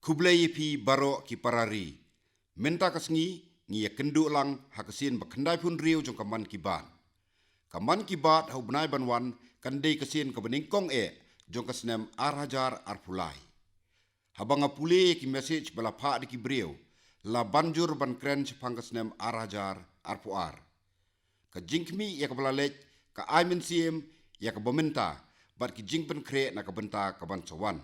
Kublai pi baro ki parari. Menta kasngi ngi kendu lang hakasin bakandai pun riu jong kaman kiban. Kaman kibat hau benai banwan kandai kasin kabeningkong jong kasnem arhajar arpulai. Habang apule ki message bala pa di kibriu la banjur ban kren sepang kasnem arhajar arpuar. Ka jingkmi ya kabala lech ka aimin siem ya ka bementa bat ki jingpen kre na kabenta kaban sawan.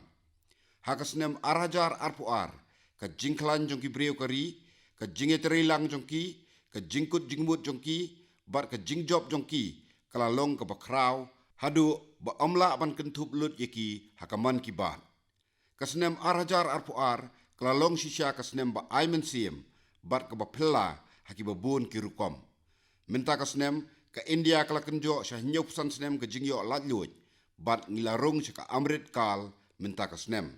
Hakasnem arhajar arpuar ka jingklan jong kibriu kari ka jingeterilang jong ki ka jingkut jingmut jong ki bat ka jingjob jong ki kalalong ka bakraw hadu ba amla ban kentup lut yaki hakaman kibat. Kasnem arhajar arpuar kalalong sisya kasnem ba aimen siem bat ka bapela haki babun kirukom. Minta kasnem ka India kala kenjo syah nyop san snem ka jingyo latluj bat ngilarung syah ka amrit kal minta kasnem.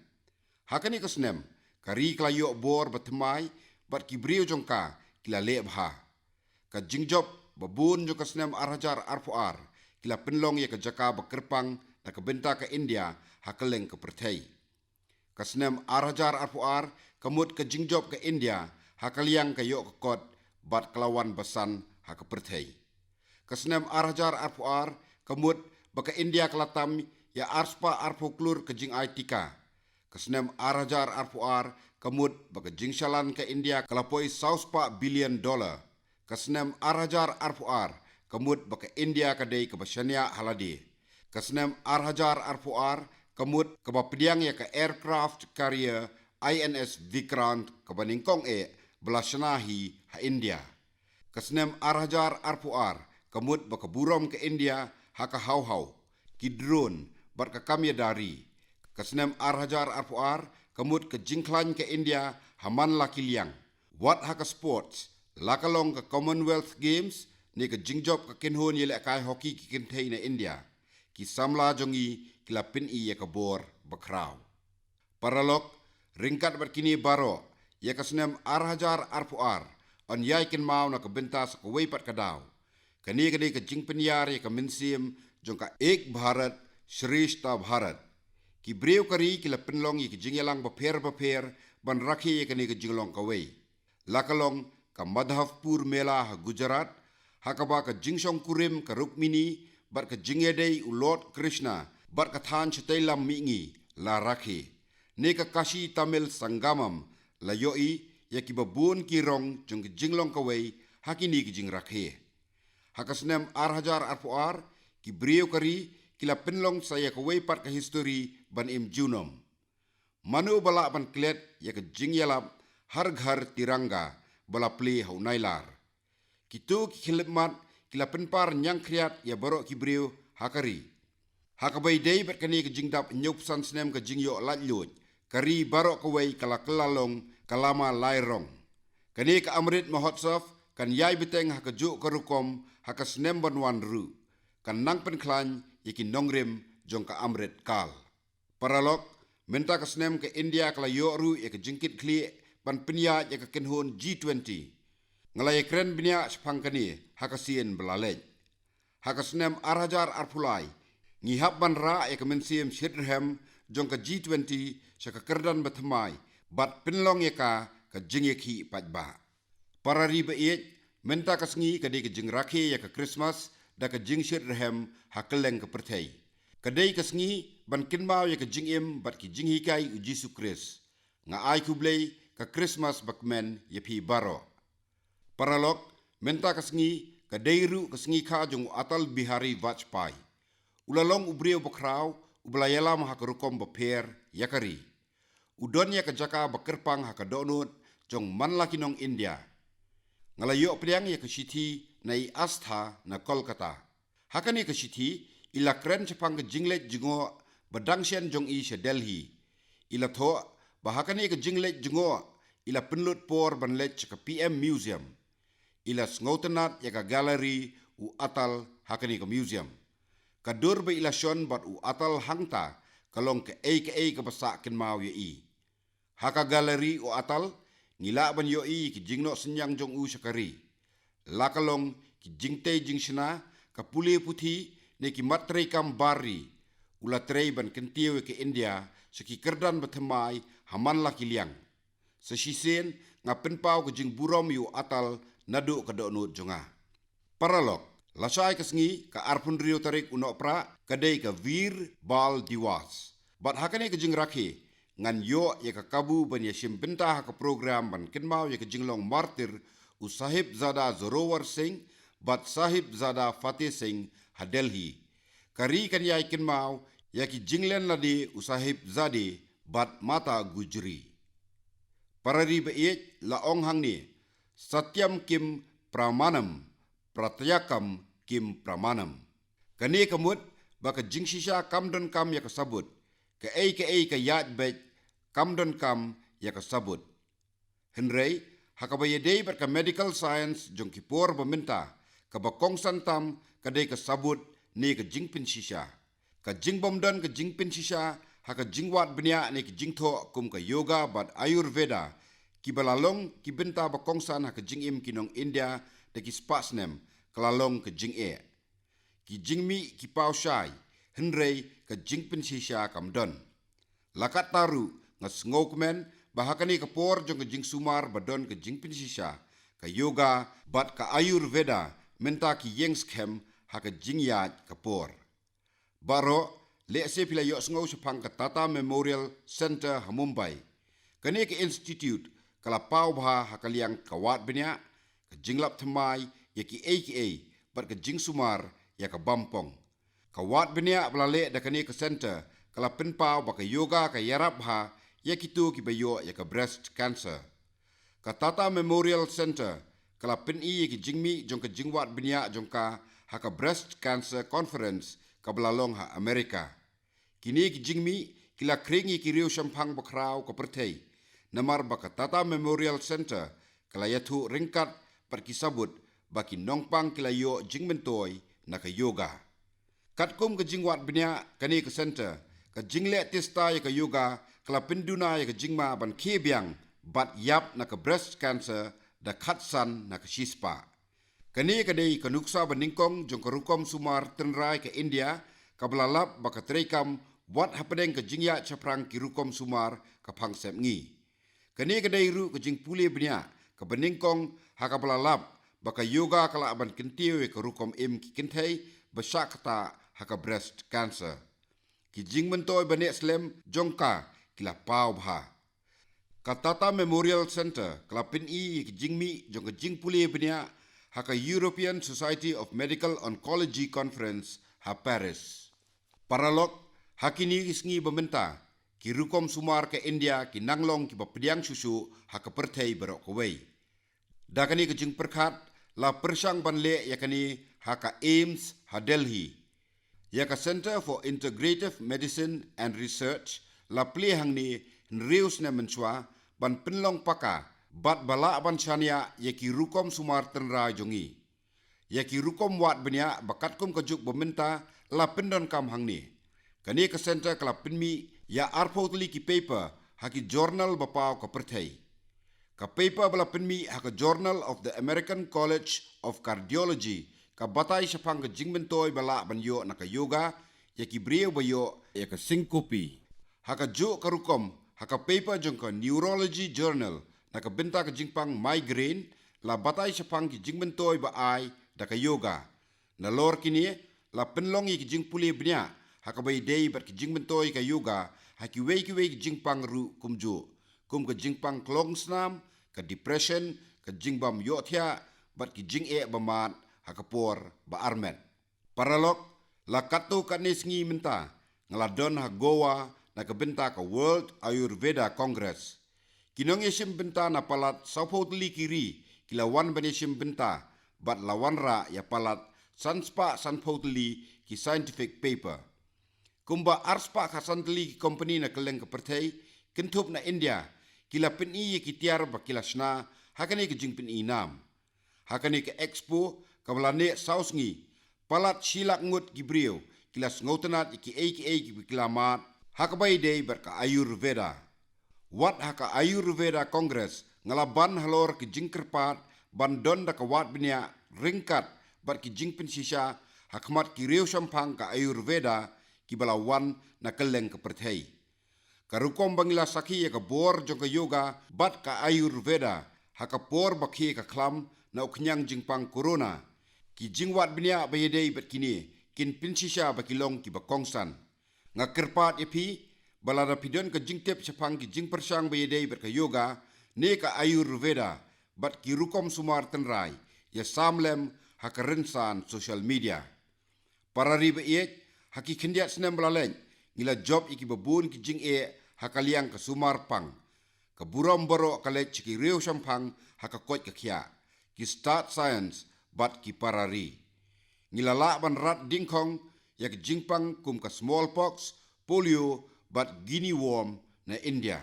Hakani kasnem kari kala yo bor batemai bat kibriu jongka kila le bha. Ka jingjob babun jong kasnem arhajar arpuar kila penlong ya ka jaka bakerpang na kabenta ka India hakeleng ka perthai. Kasnem arhajar arpuar kamut ka jingjob ka India hakaliang ka yo ka kot bat kelawan basan haka perthai. Kasnem arhajar arpuar kamut baka India kelatam ya arspa arpoklur ka jing aitika. Kasnem arhajar arpuar kamut baka jingsalan ka India kalapoi $1 billion. Kasnem arhajar arpuar kamut baka India kadai ka basyania haladi. Kasnem arhajar arpuar kamut ka bapediang ya ka aircraft carrier INS Vikrant ka baningkong belasanahi ha India. Kasnem arhajar arpuar kamut baka burom ka India haka hau-hau ki drone bat ka kamya dari. Kasnem arhajar arpuar kamut ke jingklan ke India haman laki liang. Wat haka sports lakalong ke Commonwealth Games ni ke jingjob ke kinhon yele kai hoki ki kintei na India. Ki samla jongi kilapin i ya kabor bakraw. Paralok ringkat berkini baro ya kasnem arhajar arpuar on yai kin mau na kebenta sa kawai pat kadaw. Kani ke jingpen yar ya kaminsim jongka Ek Bharat Shrishta Bharat. Ki breu kari kila penlong yi ki jingyalang baper ban rakhi ye kani ki jinglong kawai. Lakalong ka Madhavpur Mela ha Gujarat, hakaba ka jingsong kurim ka Rukmini, bat ka jingedei u Lord Krishna, bat ka than chetailam mingi la rakhi. Ne ka Kashi Tamil Sangamam la yoi ya ki babun kirong jong ki jinglong kawai hakini ki jing rakhi. Hakasnem arhajar arpuar ki breu kari kila penlong saya kawai pat ka history ban im junom. Manu bala ban klet ya ka jingyalap har ghar tiranga bala pli hau nailar. Kitu ki khilmat kila penpar nyang kriat ya barok ki breu hakari. Hakabai dei bat kani ka jingdap nyop san snem ka jingyo latluj. Kari barok kawai kala kelalong kalama lairong. Kani ka amrit mahotsav kan yai beteng haka juk karukom haka snem banwan ru. Kan nang penklan yakin nongrim jong ka amrit kal. Paralok menta ka snem ke India kala yoru ya ka jingkit kli ban penya ya ka kenhon G20. Ngalai kren binya sepangkani hakasien belalej. Hakasnem arhajar arpulai ngihap ban ra ya ka mensiem Shidrham jong ka G20 sa ka kerdan batamai bat penlong ya ka jingyaki patba. Para riba iet menta kasngi kadai ka jingrakhe ya ka Christmas da ka jing Shidrham hakeleng ka perthai. Kadai kasngi ban kinmau ya ka jingim bat ki jinghikai u Jisu Kris. Nga ai kublai ka Christmas bakmen ya pi baro. Paralok menta kasngi kadai ru kasngi ka jong Atal Bihari Vajpayee. Ulalong ubriu bakraw ublayalam haka rukom baper yakari. Udon ya ka jaka bakerpang haka donut jong manlakinong India. Ngalayo priang ya ka siti na i Astha na Kolkata. Hakani ka siti ila kren sepang ke jinglet jingo badangsyan jong i sa Delhi. Ila tho bahakani ke jinglet jingo ila penlut por banlet ka PM Museum. Ila sngotenat ya ka gallery u Atal hakani ka museum. Kadur ba ila syon bat u Atal hangta kalong ke ka basak kin mau ya i. Haka gallery u Atal ngila ban yo i ki jingno senyang jong u sakari. Lakalong ki jingtei jingsina ka puli puthi ne ki matrei kam bari ula trei ban kentiu ke India seki kerdan batemai haman laki liang. Sesisen nga penpau ke jing burom yu atal nadu ke donut jonga. Paralog, lasai kesengi ke arpun rio tarik unok pra kadai ke vir bal diwas. Bat hakane ke jing rakhi ngan yo ya ke kabu ban yashim bentah ke program ban kenmau ya ke jinglong martir usahib zada Zorowar Singh bat sahib zada Fateh Singh hadelhi. Kari kan yai kenmau ya ki jinglen ladi usahib zade bat mata gujri. Parari beit laong hang ni satyam kim pramanam pratyakam kim pramanam. Kani kamut baka jingshisha kamdon kam ya kasabut ke ei ke yat bet kamdon kam ya kasabut. Henry hakabayedei berka medical science jong kipor beminta ke bakong santam kadai kasabut ni ke jingpin shisha. Ka jingbomdon ke jingpin shisha haka jingwat benya ni ke jingtho kum ke yoga bat ayurveda ki balalong ki benta bakongsan haka jingim kinong India de ki spasnem kelalong ke jing e. Ki jingmi ki pau shai henrei ke jingpin shisha kamdon. Lakat taru ngas ngokmen bahakani ke por jong ke jing sumar badon ke jingpin shisha ke yoga bat ke ayurveda menta ki yengskem haka jingyat ke por. Baro lekse pila yok sengau sepang ke Tata Memorial Center ha Mumbai. Kani ke institute kala pau bha hakaliang kawat benya ke jinglap themai ya ki AKA bat ke jing sumar ya ke bampong. Kawat benya belale da kani ke center kala penpau ba ke yoga ke yarap bha ya kitu ki bayo ya ke breast cancer. Ka Tata Memorial Center kala peni ya ki jingmi jong ke jingwat benya jongka haka breast cancer conference ka belalong ha Amerika. Kini ki jingmi kila kringi ki riu shampang bakrau ka pertei. Namar baka Tata Memorial Center kala yatu ringkat perkisabut baki nongpang kila yo jingmentoi na ka yoga. Katkum ke jingwat benya kani ke center ka jingle testa ya ka yoga kala penduna ya ka jingma ban kebiang bat yap na ka breast cancer da khatsan na ka shispa. Kani kadai kanuksa baningkong jong karukom sumar tenrai ke India kabelalap baka terekam buat hapedeng ke jingya caprang kirukom sumar ka pangsep ngi. Kani kadai ru ke jing pule benya ke baningkong haka belalap baka yoga kala aban kentiu ke rukom im ki kentai besak kata haka breast cancer. Ki jing mentoi banek slem jongka kila pau bha. Ka Tata Memorial Center kala peni ki jingmi jong ke jing pule benya haka European Society of Medical Oncology Conference ha Paris. Paralog hakini isngi bementa ki rukom sumar ke India ki nanglong ki bapediang susu haka pertei berok kawai. Dakani ke jing perkat la persang banle yakani haka AIMS ha Delhi. Yaka Center for Integrative Medicine and Research la ple hangni nrius na menswa ban penlong paka bat bala aban chania yaki rukom sumar tenra jongi. Yaki rukom wat benya bakatkum kajuk beminta la pendon kam hangni. Kani ke center kala penmi ya arpotli ki paper haki journal bapau ka perthai. Ka paper bala penmi haka Journal of the American College of Cardiology ka batai sapang ke jingmentoi bala banyo na ka yoga yaki brio bayo yaka syncope. Haka jo karukom haka paper jong ka Neurology Journal nakabenta ka jingpang migraine la batay sa pang ki jingmentoy ba ay da ka yoga. Na lor kini la penlong ki jingpuli bnya hakabay day bat ki jingmentoy ka yoga hakiway ki jingpang ru kumjo. Kum ka jingpang klongsnam ka depression ka jingbam yothya bat ki jing e bamat hakapor ba armet. Paralok la kato kanisngi menta ngaladon ha Goa nakabenta ka World Ayurveda Congress. Kinong yesim benta na palat saupotli kiri kilawan banesim benta bat lawan ra ya palat sanspa sanpotli ki scientific paper. Kumba arspa khasantli ki company na keleng ke pertai kentup na India kila peni ki tiar ba kila sna hakani ke jingpin inam. Hakani ke expo kablane sausngi palat silak ngut gibrio kila sngotenat ki AKA ki kilamat hakabai dei berka ayurveda. Wat haka Ayurveda Congress ngalaban halor ki jingkerpat bandon da ka wat benya ringkat bat ki jingpin sisa hakmat ki reu sampang ka Ayurveda ki balawan na keleng ke perthai. Karukom bangila saki ya kabor jong ka yoga bat ka Ayurveda hakapor bakhi ka klam na uknyang jingpang corona ki jingwat binia bayedei bat kini kin pinsisha bakilong ki bakongsan nga kerpat epi balada pidon ka jingtep chapang ki jingpersang bayedei bat ka yoga ne ka Ayurveda bat ki rukom sumar tenrai ya samlem hakarensan social media para riba iek haki kendiat senem belaleng ngila job iki babun ki jing hakaliang ke sumar pang ke buram baro kalek ciki riu sampang hakakot ke kia ki start science bat ki parari ngilala ban rat dingkong ya ke jingpang kum ke smallpox polio bat guinea worm na India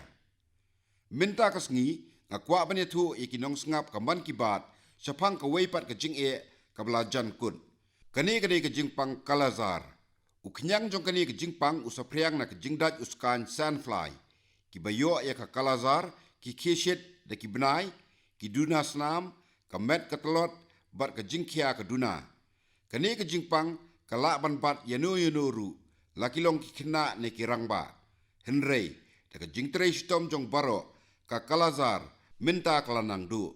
minta kasngi ngakwa banya tu ikinong sengap ke man ki bat sapang ke weipat ke jing ke belajan kun kani ke jingpang kalazar uknyang jong kani ke jingpang usapriang na ke jingdat uskan sandfly ki bayo ya ka kalazar ki kishet da ki benai ki duna snam ka met ka telot bat ke jingkia ke duna kani ke jingpang kala ban bat yanu ru lakilong ki kena ne ki rangba henrei da ke jingtrei stom jong baro ka kalazar minta kalanang du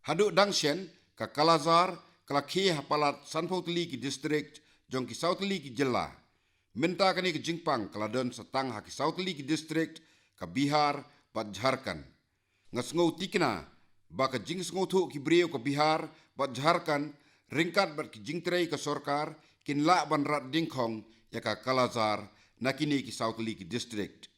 hadu dangshen ka kalazar kala ki hapalat sanpotli ki district jong ki Southli ki jela minta kani ke jingpang kaladon satang haki Southli ki district ka Bihar bat Jharkhand ngasngau tikna ba ka jing ngau thu ki breu ka Bihar bat Jharkhand ringkat bat ki jingtrei ka sorkar kinla ban rat dingkhong ya ka kalazar nakini ki Southli ki district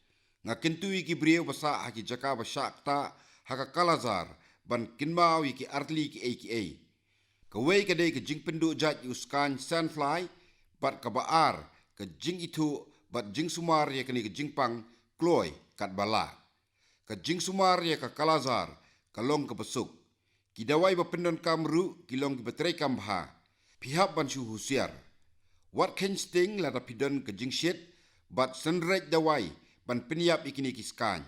ngakintui ki breu basa haki jaka basakta haka kalazar ban kinmau ki artli ki aka kawai kadai ke jing pendu jat uskan sandfly bat ka baar ke jing itu bat jing sumar ya kini ke jingpang kloy kat bala ke jing sumar ya ka kalazar kalong ke besuk kidawai bapendon kamru kilong ki betrai kambha pihak ban su husiar wat ken sting la da pidon ke jing shit bat senrek dawai ban peniap ikini kiskan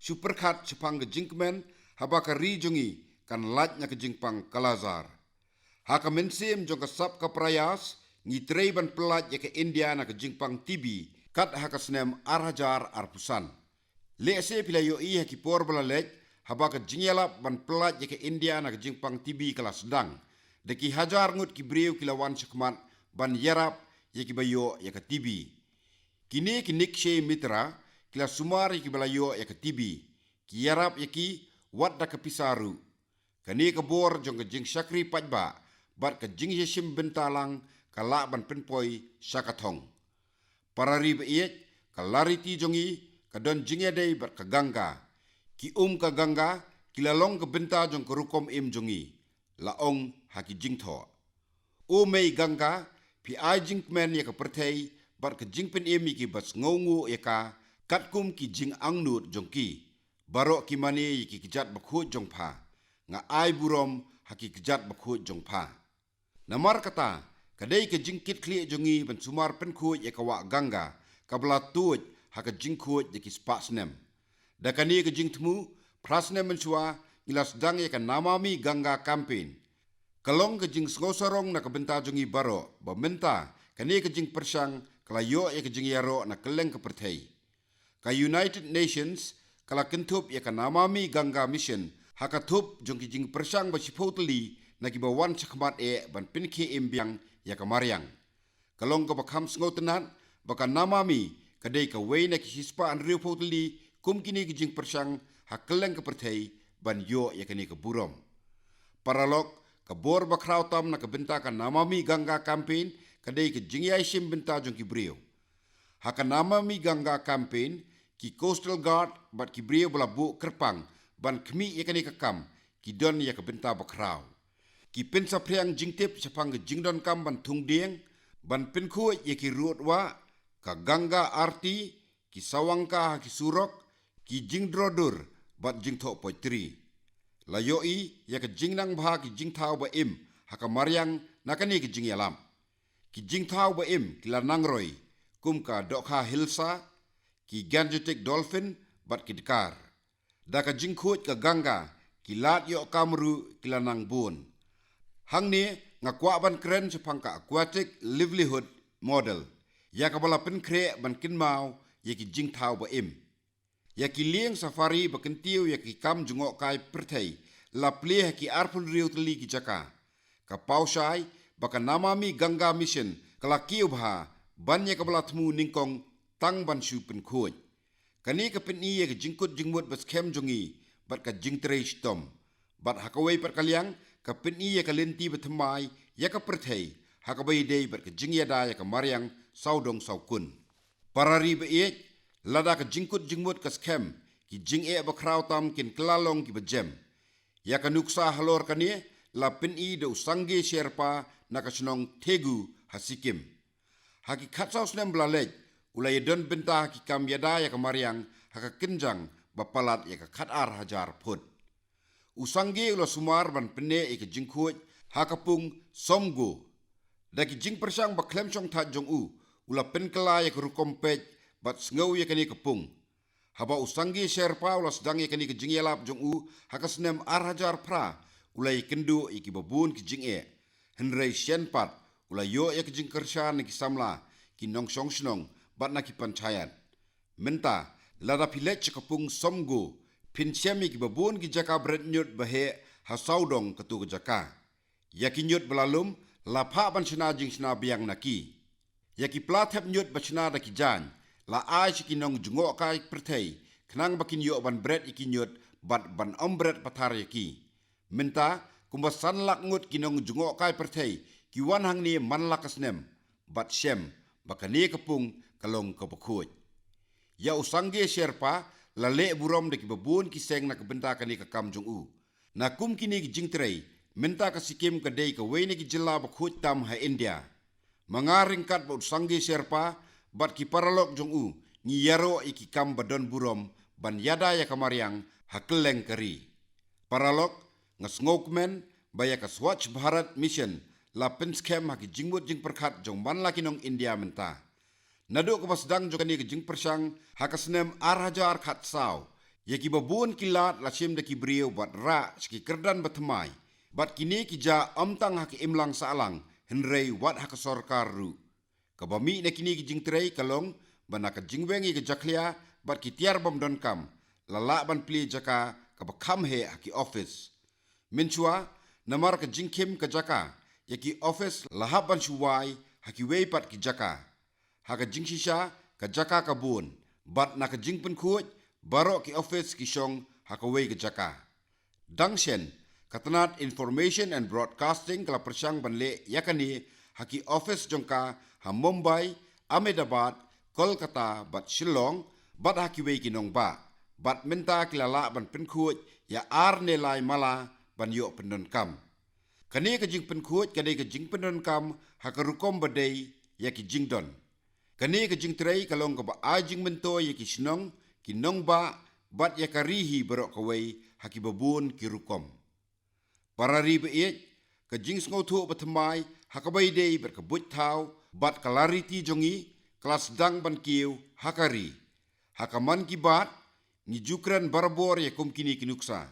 superkhat sepang ke jingmen habaka ri jongi kan latnya ke jingpang kalazar haka mensim jong ka sap ka prayas ngitrei ban pelat ya ke India na ke jingpang tibi kat haka senem arhajar arpusan le se pila yo i haki por balalek haba ke jingyalap ban pelat ya ke India na ke jingpang tibi kelas sedang de ki hajar ngut ki breu kilawan sekmat ban yarap ya ki bayo ya ke tibi kini ki nikshe mitra kila sumar ya ki balayo ya ke tibi ki yarap ya ki wat da ke pisaru kani ke bor jong ke jing syakri pajba bat ke jing yesim bentalang kala ban penpoi sakatong para riba iet kalariti jongi kadon jingya dei bat ka ganga ki ka ganga kilalong ke benta jong ke rukom jongi laong haki jingtho mei ganga pi ai jingmen ya ka perthei bat ke jingpen ki bas ngongu ya ka katkum ki jing angnut jongki baro ki mani ki kijat bakhu jongpha nga ai burom haki kijat bakhu jongpha namar kata kadai ke jingkit kli jongi ban sumar penku ya kawa ganga kabla tuj haka jingku ya ki spasnem dakani ke jingtmu prasnem mensua ilas dang ya kan namami ganga campaign kalong ke jing ngosarong na kabenta jongi baro bamenta kani ke jing persang kalayo ya ke jing yaro na keleng ke perthei ka United Nations kala kentup ya kan namami ganga mission haka thup jong ki jing persang ba sipotli na kibawan sakmat ban pinki imbiang ya kamariang kalong ka bakham sngotenat baka namami kadai ka wei na kispa an riu potli kum kini ki jing persang hakeleng ka perthei ban yo ya kini ka burom paralok ka bor bakrau tam na ka benta ka namami ganga campaign kadai ka jing yai sim benta jong ki brio haka namami ganga campaign ki coastal guard bat ki brio balabu kerpang ban kmi ya kini ka kam ki don ya ka benta bakrau ki pensa priang jingtip sapang jingdon kam ban thungdieng ban penku ye ki ruatwa ka ganga arti ki sawangka ki surok ki jingdrodur bat jingtho poitri layoi ya ka jingnang bha ki jingthau ba im haka maryang nakani ki jingyalam ki jingthau ba im ki lanangroi kumka dokha hilsa ki gangetic dolphin bat ki dikar daka jingkhut ka ganga ki lat yo kamru ki lanang bun hang ni ngakwa ban kren sepang ka aquatic livelihood model ya ka bala pen kre ban kin mau ye ki jing thau ba im Ya ki lieng safari bakentiu ya ki kam jungok kai perthei la pleh ki arpun riu teli ki jaka. Ka pausai baka namami Ganga Mission kala kiu bha banya kabalatmu ningkong tang ban shu pen khoj. Kani ka pen iya ka jingkut jingmut bas kem jongi bat ka jingtrei stom. Bat hakawai per kaliang ka pen iya ka lenti batamai ya ka perthei hakabai dei bat ka jingyada ya ka mariang saudong saukun. Parari ba iek lada ka jingkut jingmut ka skem ki jing e ba kraw tam kin klalong ki bajem. Ya ka nuksa halor kani la pen i do sangge sherpa na ka snong tegu hasikim. Haki khatsau snem blalej ulai don benta ki kam yada ya ka mariang haka kenjang bapalat ya ka khatar hajar phut. Usangge ulo sumar ban pene e ka jingkhuj hakapung somgo. Daki jing persang ba klem chong that jong u ula pen kala ya ka rukompej bat ngau ya kani kapung. Haba usangge sherpa ula sedang ya kani ka jingyelap jong u haka snem ar hajar pra ulai kendu iki babun ki jing e. Henrei shenpat ulai yo ya ka jing kershan ki samla ki nong song snong bat na ki panchayat. Menta lada pilet kapung somgo pinsyami ki babun ki jaka bret nyut bahe hasaudong ketu ke jaka. Ya ki nyut belalum lapha ban sina jing sina biang naki. Ya ki plathep nyut bachna da ki jan la ai ki nong jungok kai perthei knang bakin yo ban bret iki nyut bat ban ombret pathar yaki. Menta kumbasan lak ngut ki nong jungok kai perthei ki wan hang ni man lakasnem bat shem bakani kapung kalong kapakhuj. Ya usangge sherpa la le burom de ki babun ki seng na kabenta kani ka kam jong u. Na kum kini ki jingtrei minta ka sikim ka dei ka wene ki jilla bakhuj tam ha India. Mangaringkat ba usangge sherpa bat ki paralok jong u ni yaro iki kam badon burom ban yada ya kamariang hakeleng kari. Paralok ngas ngokmen baya ka Swachh Bharat Mission la penskem ha ki jingmut jing perkhat jong man laki nong India menta. Naduk ke pasdang jokani ke jing persang hakasnem ar hajar khat saw. Ya ki babun kilat la sim de ki brio bat ra ski kerdan batmai. Bat kini ki ja amtang ha ki imlang saalang henrei wat ha ka sorkar ru. Kabami na kini ki jing trei kalong bana ka jingwengi ke jaklia bat ki tiar bom don kam. Lala ban pli jaka ka bakam he ha ki office. Minchua namar ka jingkim ka jaka ya ki office lahap ban shuwai ha ki wei pat ki jaka. Haka jing shisha ka jaka kabun bat na ka jing pen khuj barok ki office ki shong haka wei ka jaka. Dangshen katanat information and broadcasting kala persang banle yakani haki office jongka ha Mumbai, Ahmedabad, Kolkata bat Shillong bat haki wei ki nong ba bat menta kilala ban pen khuj ya ar ne lai mala ban yo pendon kam. Kani ka jing pen khuj kani ka jing pendon kam haka rukom badei ya ki jing don. Kani ka jing trei kalong ka ba ajing mento ya ki sinong ki nong ba bat ya karihi barok kawai haki babun ki rukom. Parari ba iek ka jing sngotu batamai hakabai dei berkebut tau bat kalariti jongi kelas dang ban kiu hakari. Hakaman ki bat ni jukran barbor ya kum kini kinuksa.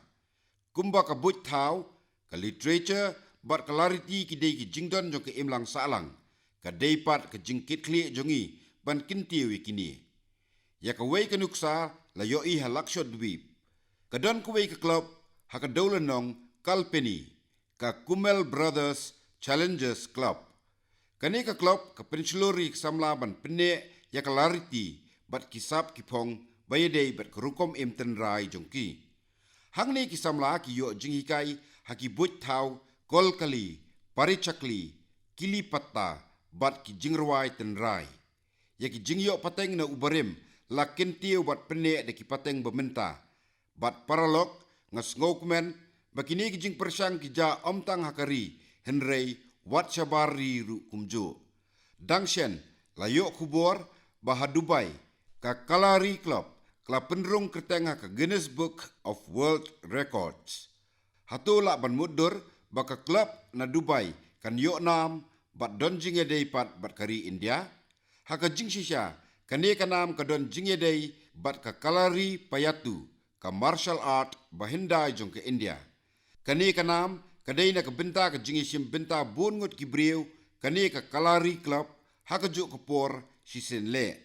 Kumba ka but tau ka literature bat kalariti ki dei ki jingdon jong ke imlang salang. Ka deipat ka jingkit kli jongi ban kintiwi kini. Ya ka wei ka nuksa la yo i halaksho dwip. Ka don ka wei ka club haka dolan nong Kalpeni ka Kumel Brothers Challengers Club. Kani ka club ka pensilori samla ban pene ya ka lariti bat kisap kipong bayadei bat kerukom imten rai jongki. Hang ni kisamla ki yo jinghikai haki but tau kolkali parichakli kili patta bat ki jingrawai tenrai. Ya ki jingyo pateng na ubarim la kentiu bat pene de ki pateng bementa. Bat paralok ngas ngokmen bakini ki jing persang ki ja omtang hakari henrei wat syabari ru kumjo. Dangshen la yo kubor baha Dubai ka Kalari Club kala penrung kerteng ka Guinness Book of World Records. Hatu la ban mudur baka club na Dubai kan yo nam bat don jinge dei pat bat kari India. Haka jing shisha kane kanam ka don jinge dei bat ka Kalari Payatu ka martial art bahindai jong ke India. Kane kanam kadai na ka benta ka jinge sim benta bungut ki briu kane ka Kalari Club haka juk kapor sisen le.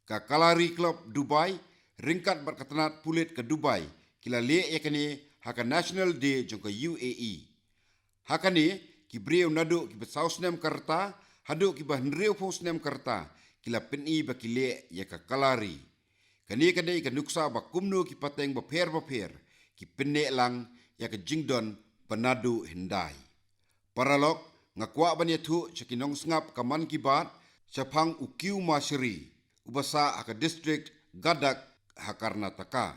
Ka Kalari Club Dubai ringkat berketanat pulit ke Dubai kila le yakani haka National Day jong ke UAE. Hakani ki brio nadu ki besausnem karta hadu ki bahnreu posnem karta kila peni bakile ya ka kalari. Kani kadai ka nuksa ba kumnu ki pateng ba per ki penne lang ya ka jingdon penadu hindai. Paralok ngakwa banya tu cekinong sngap kaman kibat Chapang ukiu masyari ubasa haka district Gadak hakarnataka.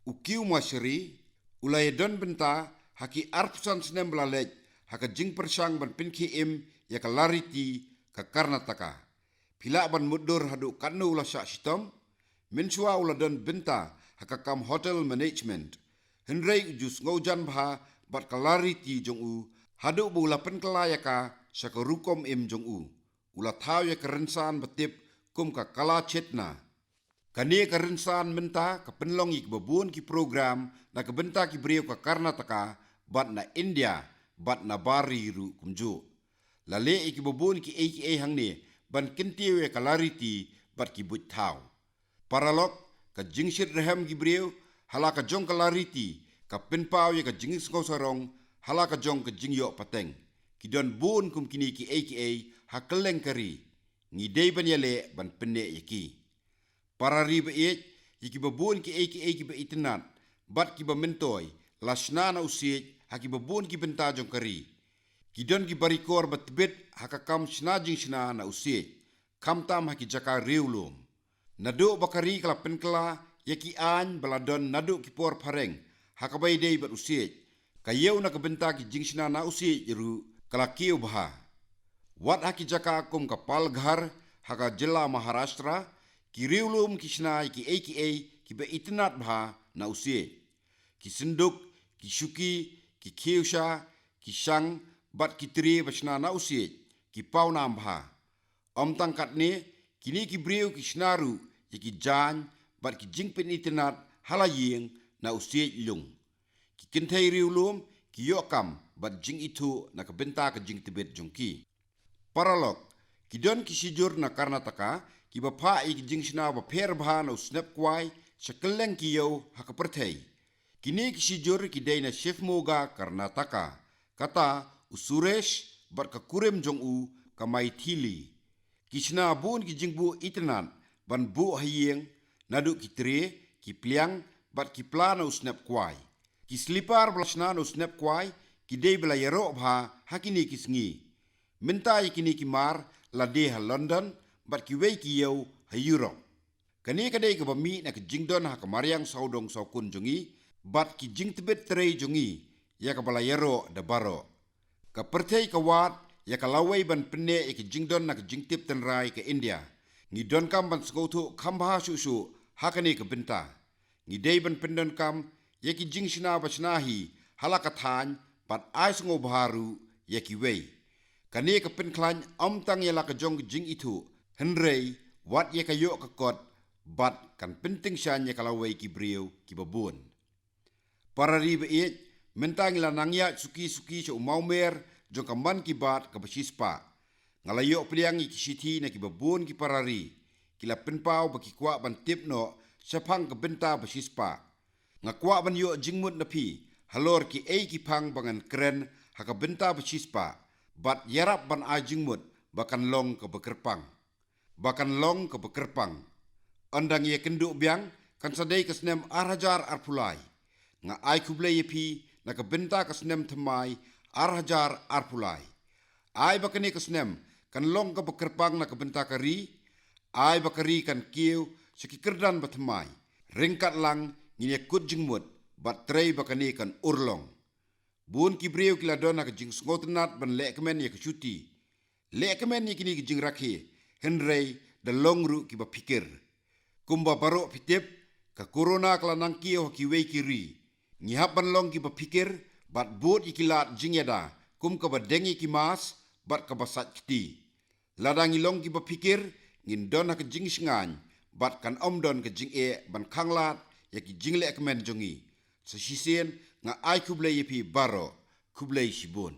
Ukiu masyari ulai don benta haki arpusan senem belalej haka jing persang ban pinki im ya ka lariti ka Karnataka. Pila ban mudur hadu kanu ula syak sitom mensua ula don benta haka kam hotel management. Henrei ujus ngaujan bha bat ka lariti jong u hadu bu ula penkelayaka syaka rukom im jong u. Ula thau ya kerensan betip kum ka kala chetna. Kani kerensan menta ka penlong ik babun ki program na ka benta ki brio ka Karnataka bat na India bat na bari ru kumju. Lale ik babun ki AKA hang ni ban kintiwe ka lariti bat ki but thau. Paralok ka jingshit rehem ki brio hala ka jong ka lariti ka penpau ya ka jingis ngosarong hala ka jong ka jingyo pateng. Kidon bun kum kini ki AKA hakeleng kari ngidei ban yale ban penne yaki. Para riba ej yaki babun ki AKA ki ba itinat bat ki ba mentoy lasna na usiej haki babun ki benta jong kari. Kidon ki barikor bat tibet hakakam snajing sna na usiej kam tam haki jaka riulum. Nadu bakari kala penkela yaki an baladon nadu ki por pareng hakabai dei bat usiej kayeu na kabenta ki jingsna na usiej ru kala kiu baha. Wat haki jaka kum kapal ghar haka jilla Maharashtra ki riulum kisna ki AKA ki ba itinat bha na usiej. Ki sinduk, ki syuki, ki kiusha, ki syang bat ki tri basna na usiej ki pau nam bha. Om tangkat ni kini ki brio ki snaru ki jan bat ki jingpin itinat halayeng na usiej lung. Ki kintai riulum ki yokam bat jing itu na kabenta ka jing tibet jongki. Paralok, kidon ki sijur na Karnataka, ki bapa ik jing sina ba per bha na usnep kwai, sekeleng ki yau haka pertei. Kini ki sijur ki day na Chef Moga Karnataka, kata usuresh bat ka kurem jong u kamai thili. Kisna bun ki jingbu itenan ban bu hayeng nadu ki tre ki pliang bat ki plana usnep kwai. Ki slipar blasna no snap kwai ki day bela yero bha hakini ki sngi. Minta yakini ki mar la de ha London bat ki wei ki yau ha Europe. Kani kadai ka bami na ki jingdon ha kamariang saudong saukun jongi bat ki jing tibet trei jongi ya ka bala yero da baro. Ka pertei ka wat ya ka lawai ban penne ya ki jingdon na ki jingtip tenrai ke India. Ngi don kam ban skautu kambha susu hakani ka binta. Ngi day ban pendon kam ya ki jing sina basnahi halakathan bat ais ngo baharu ya ki wei. Kani ka penklan om tang ya la ka jong jing itu henrei wat ya ka yo ka kot bat kan penting syan ya kalawai ki brio ki babun. Para riba it mentang la nangya suki so umaumer jong ka man ki bat ka basispa. Ngalayo pliang ki siti na ki babun ki parari kila penpau ba ki kwa ban tip no sapang ka benta basispa. Ngakwa ban yo jingmut na pi halor ki ki pang bangan kren haka benta basispa. Bat yarap ban a jingmut bakan long ke bekerpang. Bakan long ke bekerpang. Andang ye kenduk biang kan sadai kesnem arhajar arpulai. Nga ai kublai yepi na ke benta kesnem temai arhajar arpulai. Ai bakani kesnem kan long ke bekerpang na ke benta kari. Ai bakari kan kiu sekikerdan batemai. Ringkat lang ngine kut jingmut bat trei bakani kan urlong. Bun ki brio kila dona ka jing sngotenat ban lekmen ya kecuti. Lekmen ya kini ki jing rakhi. Henrei da longru ki ba pikir. Kumba barok pitip ka corona kala nangkio ki wei kiri. Ngihap ban long ki ba pikir bat bot ikilat jing yada. Kum ka ba dengi ki mas bat ka ba sat kiti. Ladang ilong ki ba pikir ngin dona ka jing singan bat kan omdon ka jing ban kanglat ya ki jing lekmen jongi. Sesisen nga ai kublai yepi baro kublai shibun.